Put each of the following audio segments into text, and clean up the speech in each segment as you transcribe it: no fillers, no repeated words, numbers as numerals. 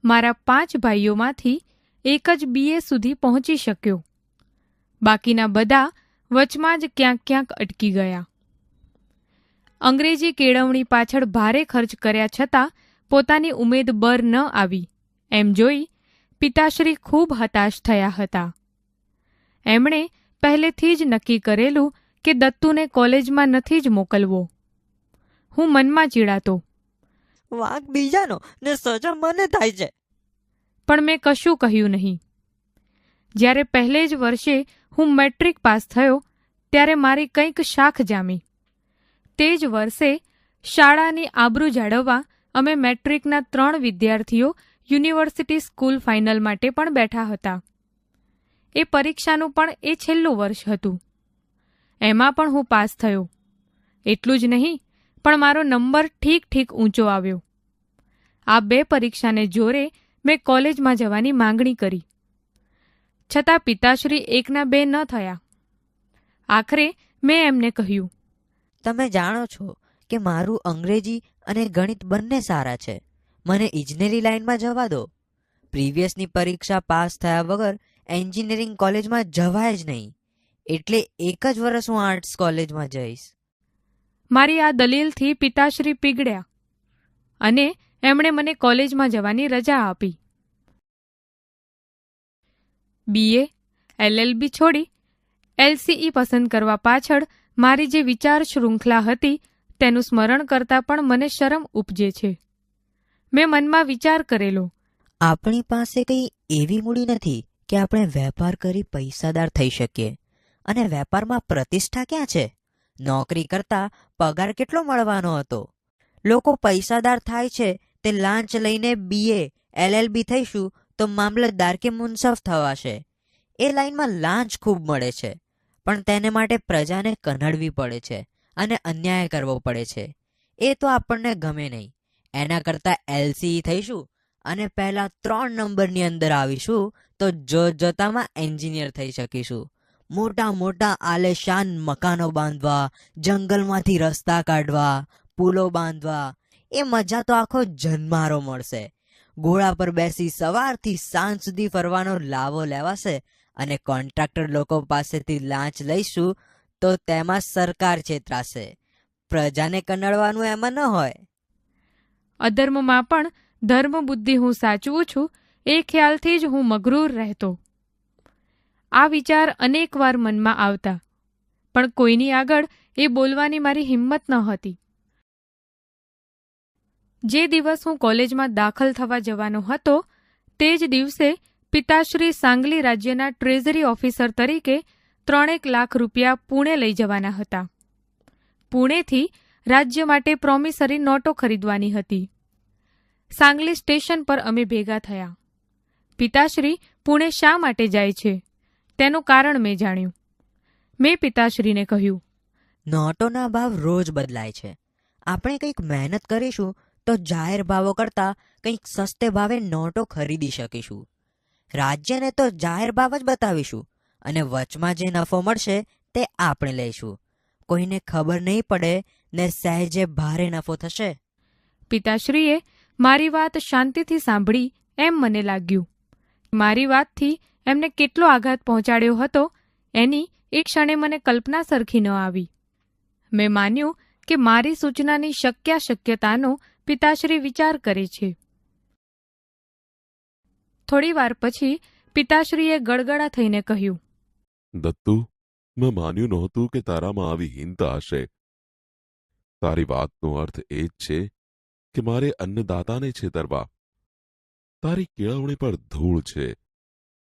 મારા 5 ભાઈઓમાંથી એક જ BA સુધી પહોંચી શક્યો. બાકીના બધા વચમાં જ ક્યાંક ક્યાંક અટકી ગયા. અંગ્રેજી કેળવણી પાછળ ભારે ખર્ચ કર્યા છતાં પોતાની ઉમેદ બર ન આવી એમ જોઈ પિતાશ્રી ખૂબ હતાશ થયા હતા. એમણે પહેલેથી જ નક્કી કરેલું કે દત્તુને કોલેજમાં નથી જ મોકલવો. હું મનમાં ચીડાતો, વાંક બીજાનો ને સજા મને થાય છે. પણ મેં કશું કહ્યું નહીં. જ્યારે પહેલે જ વર્ષે હું મેટ્રિક પાસ થયો ત્યારે મારી કંઈક શાખ જામી. તે જ વર્ષે શાળાની આબરૂ જાળવવા અમે મેટ્રિકના 3 વિદ્યાર્થીઓ યુનિવર્સિટી સ્કૂલ ફાઇનલ માટે પણ બેઠા હતા. એ પરીક્ષાનું પણ એ છેલ્લું વર્ષ હતું. એમાં પણ હું પાસ થયો. એટલું જ નહીં, પણ મારો નંબર ઠીક ઊંચો આવ્યો. આ 2 પરીક્ષાને જોરે મેં કોલેજમાં જવાની માંગણી કરી. છતાં પિતાશ્રી 1ના 2 ન થયા. આખરે મેં એમને કહ્યું, તમે જાણો છો કે મારું અંગ્રેજી અને ગણિત બંને સારા છે. મને ઇજનેરી લાઇનમાં જવા દો. પ્રીવિયસની પરીક્ષા પાસ થયા વગર એન્જિનિયરિંગ કોલેજમાં જવાય જ નહીં. એટલે એક જ વર્ષ હું આર્ટ્સ કોલેજમાં જઈશ. મારી આ દલીલથી પિતાશ્રી પીગળ્યા અને એમણે મને કોલેજમાં જવાની રજા આપી. BA, LLB છોડી LCE પસંદ કરવા પાછળ મારી જે વિચાર શૃંખલા હતી તેનું સ્મરણ કરતાં પણ મને શરમ ઉપજે છે. મેં મનમાં વિચાર કરેલો, આપણી પાસે કંઈ એવી મૂડી નથી કે આપણે વેપાર કરી પૈસાદાર થઈ શકીએ. અને વેપારમાં પ્રતિષ્ઠા ક્યાં છે? નોકરી કરતા પગાર કેટલો મળવાનો હતો? લોકો પૈસાદાર થાય છે તે લાંચ લઈને BA, LLB થઈશું તો મામલતદાર કે મુનસફ થવાશે. એ લાઈનમાં લાંચ ખૂબ મળે છે, પણ તેને માટે પ્રજાને કનડવી પડે છે અને અન્યાય કરવો પડે છે. એ તો આપણને ગમે નહીં. એના કરતાં LCE થઈશું અને પહેલા 3 નંબરની અંદર આવીશું તો જોતામાં એન્જિનિયર થઈ શકીશું. મોટા મોટા આલેશાન મકાનો બાંધવા, જંગલમાંથી રસ્તા કાઢવા, પુલો બાંધવા, એ મજા તો આખો જન્મારો મળશે. ઘોડા પર બેસી સવારથી સાંજ સુધી ફરવાનો લાવો લેવાશે અને કોન્ટ્રાક્ટર લોકો પાસેથી લાંચ લઈશું તો તેમાં સરકાર છેતરાશે. પ્રજાને કનડવાનું એમાં ન હોય. અધર્મમાં પણ ધર્મ બુદ્ધિ હું સાચવું છું એ ખ્યાલથી જ હું મગરૂર રહેતો. આ વિચાર અનેકવાર મનમાં આવતા, પણ કોઈની આગળ એ બોલવાની મારી હિંમત ન હતી. જે દિવસ હું કોલેજમાં દાખલ થવા જવાનો હતો તે જ દિવસે પિતાશ્રી સાંગલી રાજ્યના ટ્રેઝરી ઓફિસર તરીકે 3 લાખ રૂપિયા પુણે લઈ જવાના હતા. પુણેથી રાજ્ય માટે પ્રોમિસરી નોટો ખરીદવાની હતી. સાંગલી સ્ટેશન પર અમે ભેગા થયા. પિતાશ્રી પુણે શા માટે જાય છે તેનું કારણ મેં જાણ્યું. મેં પિતાશ્રીને કહ્યું, નોટોના ભાવ રોજ બદલાય છે. આપણે કંઈક મહેનત કરીશું તો જાહેર ભાવો કરતાં કંઈક સસ્તે ભાવે નોટો ખરીદી શકીશું. રાજ્યને તો જાહેર ભાવ જ બતાવીશું અને વચમાં જે નફો મળશે તે આપણે લઈશું. કોઈને ખબર નહીં પડે ને સહેજે ભારે નફો થશે. પિતાશ્રીએ મારી વાત શાંતિથી સાંભળી એમ મને લાગ્યું. મારી વાતથી એમને કેટલો આઘાત પહોંચાડ્યો હતો એની એ ક્ષણે મને કલ્પના સરખી ન આવી. મેં માન્યું કે મારી સૂચનાની શક્યતાનો પિતાશ્રી વિચાર કરે છે. થોડી વાર પછી પિતાશ્રીએ ગળગળા થઈને કહ્યું, દત્તુ, મેં માન્યું નહોતું કે તારામાં આવી હીનતા હશે. તારી વાતનો અર્થ એ જ છે કે મારે અન્નદાતાને છેતરવા. તારી કેળવણી પર ધૂળ છે.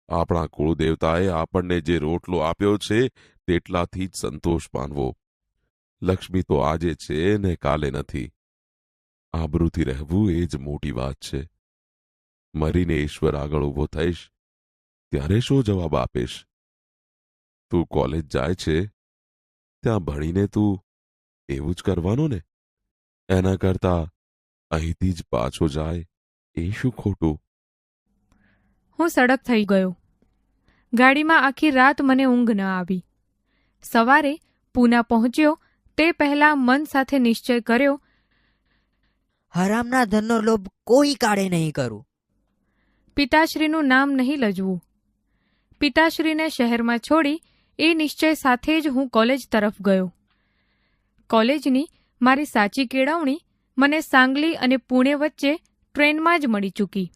આપણા કુળદેવતાએ આપણને જે રોટલો આપ્યો છે તેટલાથી જ સંતોષ માનવો. લક્ષ્મી તો આજે છે ને કાલે નથી. આબરૂથી રહેવું એ જ મોટી વાત છે. મરીને ઈશ્વર આગળ ઊભો થઈશ ત્યારે શો જવાબ આપીશ? તું કોલેજ જાય છે ત્યાં ભણીને તું એવું જ કરવાનું ને? એના કરતા અહીંથી જ પાછો જાય એ શું ખોટું? હું સડક થઈ ગયો. ગાડીમાં આખી રાત મને ઊંઘ ન આવી. સવારે પૂના પહોંચ્યો તે પહેલા મન સાથે નિશ્ચય કર્યો, હરામના ધનનો લોભ કોઈ કાળે નહીં કરું. પિતાશ્રીનું નામ નહીં લજવું. પિતાશ્રીને શહેરમાં છોડી એ નિશ્ચય સાથે જ હું કોલેજ તરફ ગયો. કોલેજની મારી સાચી કેળવણી મને સાંગલી અને પુણે વચ્ચે ટ્રેનમાં જ મળી ચૂકી.